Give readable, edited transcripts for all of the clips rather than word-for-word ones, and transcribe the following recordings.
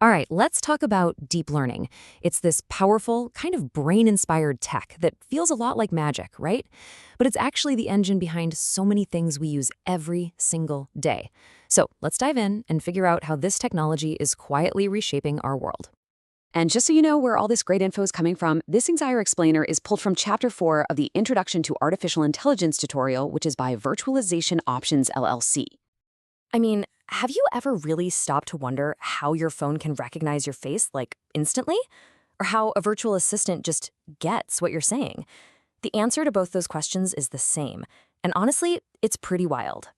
All right, let's talk about deep learning. It's this powerful, kind of brain-inspired tech that feels a lot like magic, right? But it's actually the engine behind so many things we use every single day. So let's dive in and figure out how this technology is quietly reshaping our world. And just so you know where all this great info is coming from, this entire explainer is pulled from Chapter 4 of the Introduction to Artificial Intelligence tutorial, which is by Virtualization Options LLC. I mean, have you ever really stopped to wonder how your phone can recognize your face, like, instantly? Or how a virtual assistant just gets what you're saying? The answer to both those questions is the same. And honestly, it's pretty wild.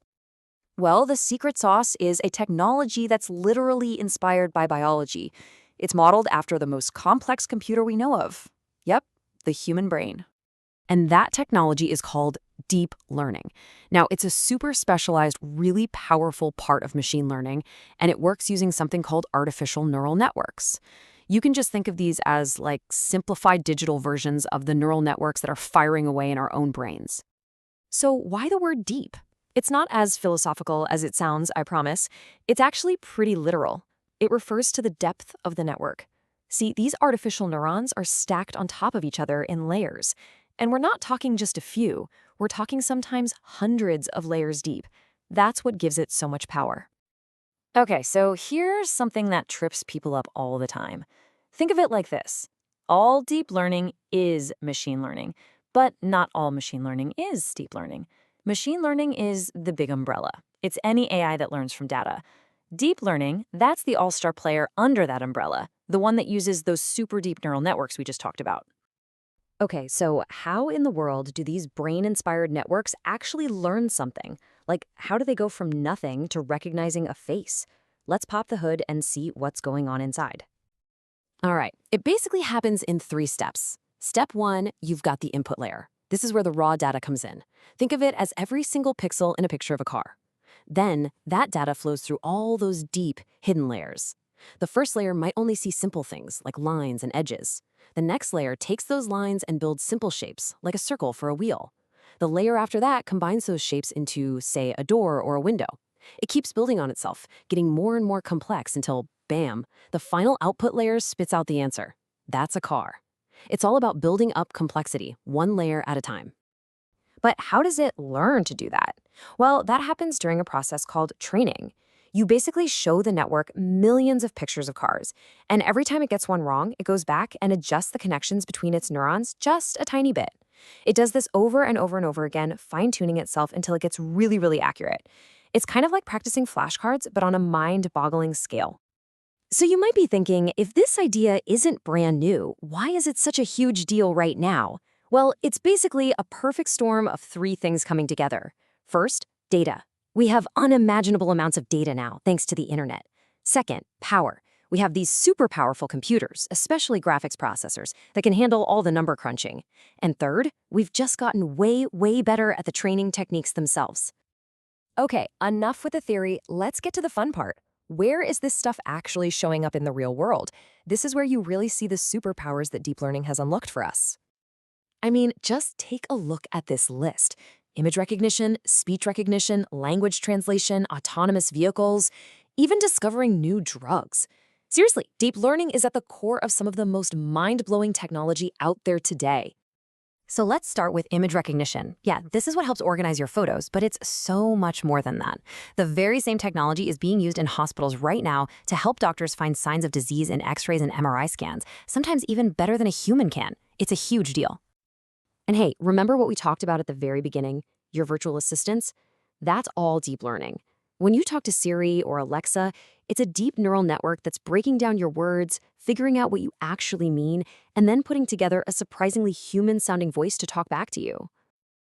Well, the secret sauce is a technology that's literally inspired by biology. It's modeled after the most complex computer we know of. Yep, the human brain. And that technology is called deep learning. Now, it's a super specialized, really powerful part of machine learning, and it works using something called artificial neural networks. You can just think of these as like simplified digital versions of the neural networks that are firing away in our own brains. So why the word deep? It's not as philosophical as it sounds, I promise. It's actually pretty literal. It refers to the depth of the network. See, these artificial neurons are stacked on top of each other in layers. And we're not talking just a few, we're talking sometimes hundreds of layers deep. That's what gives it so much power. Okay, so here's something that trips people up all the time. Think of it like this. All deep learning is machine learning, but not all machine learning is deep learning. Machine learning is the big umbrella. It's any AI that learns from data. Deep learning, that's the all-star player under that umbrella, the one that uses those super deep neural networks we just talked about. Okay, so how in the world do these brain-inspired networks actually learn something? Like, how do they go from nothing to recognizing a face? Let's pop the hood and see what's going on inside. All right, it basically happens in 3 steps. Step 1, you've got the input layer. This is where the raw data comes in. Think of it as every single pixel in a picture of a car. Then, that data flows through all those deep, hidden layers. The first layer might only see simple things, like lines and edges. The next layer takes those lines and builds simple shapes, like a circle for a wheel. The layer after that combines those shapes into, say, a door or a window. It keeps building on itself, getting more and more complex until, bam, the final output layer spits out the answer. That's a car. It's all about building up complexity, one layer at a time. But how does it learn to do that? Well, that happens during a process called training. You basically show the network millions of pictures of cars, and every time it gets one wrong, it goes back and adjusts the connections between its neurons just a tiny bit. It does this over and over and over again, fine-tuning itself until it gets really, really accurate. It's kind of like practicing flashcards, but on a mind-boggling scale. So you might be thinking, if this idea isn't brand new, why is it such a huge deal right now? Well, it's basically a perfect storm of 3 things coming together. First, data. We have unimaginable amounts of data now, thanks to the internet. Second, power. We have these super powerful computers, especially graphics processors, that can handle all the number crunching. And third, we've just gotten way, way better at the training techniques themselves. Okay, enough with the theory. Let's get to the fun part. Where is this stuff actually showing up in the real world? This is where you really see the superpowers that deep learning has unlocked for us. I mean, just take a look at this list. Image recognition, speech recognition, language translation, autonomous vehicles, even discovering new drugs. Seriously, deep learning is at the core of some of the most mind-blowing technology out there today. So let's start with image recognition. Yeah, this is what helps organize your photos, but it's so much more than that. The very same technology is being used in hospitals right now to help doctors find signs of disease in X-rays and MRI scans, sometimes even better than a human can. It's a huge deal. And hey, remember what we talked about at the very beginning? Your virtual assistants? That's all deep learning. When you talk to Siri or Alexa, it's a deep neural network that's breaking down your words, figuring out what you actually mean, and then putting together a surprisingly human-sounding voice to talk back to you.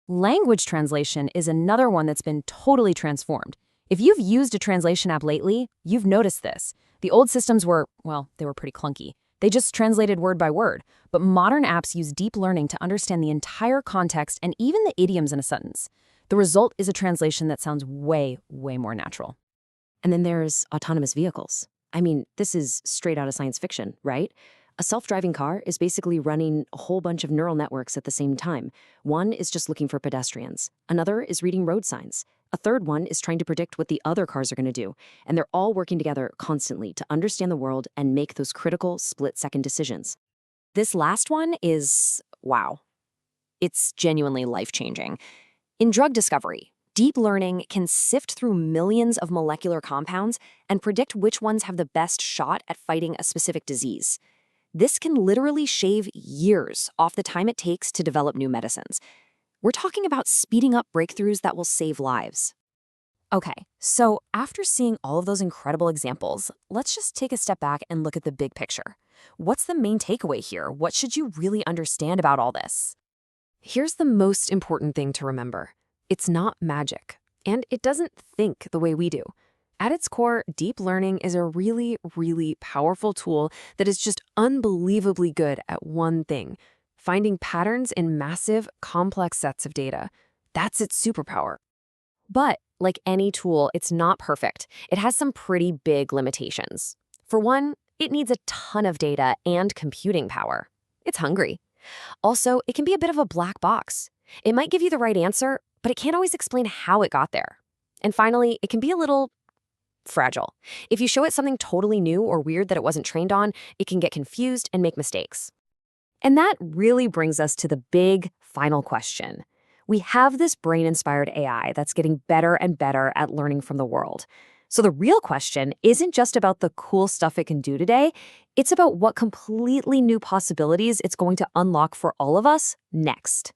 Language translation is another one that's been totally transformed. If you've used a translation app lately, you've noticed this. The old systems were, well, they were pretty clunky. They just translated word by word, but modern apps use deep learning to understand the entire context and even the idioms in a sentence. The result is a translation that sounds way, way more natural. And then there's autonomous vehicles. I mean, this is straight out of science fiction, right? A self-driving car is basically running a whole bunch of neural networks at the same time. One is just looking for pedestrians. Another is reading road signs. A third one is trying to predict what the other cars are going to do. And they're all working together constantly to understand the world and make those critical split-second decisions. This last one is, wow, it's genuinely life-changing. In drug discovery, deep learning can sift through millions of molecular compounds and predict which ones have the best shot at fighting a specific disease. This can literally shave years off the time it takes to develop new medicines. We're talking about speeding up breakthroughs that will save lives. Okay, so after seeing all of those incredible examples, let's just take a step back and look at the big picture. What's the main takeaway here? What should you really understand about all this? Here's the most important thing to remember. It's not magic, and it doesn't think the way we do. At its core, deep learning is a really, really powerful tool that is just unbelievably good at one thing: finding patterns in massive, complex sets of data. That's its superpower. But like any tool, it's not perfect. It has some pretty big limitations. For one, it needs a ton of data and computing power. It's hungry. Also, it can be a bit of a black box. It might give you the right answer, but it can't always explain how it got there. And finally, it can be a little fragile. If you show it something totally new or weird that it wasn't trained on, it can get confused and make mistakes. And that really brings us to the big final question. We have this brain-inspired AI that's getting better and better at learning from the world. So the real question isn't just about the cool stuff it can do today, it's about what completely new possibilities it's going to unlock for all of us next.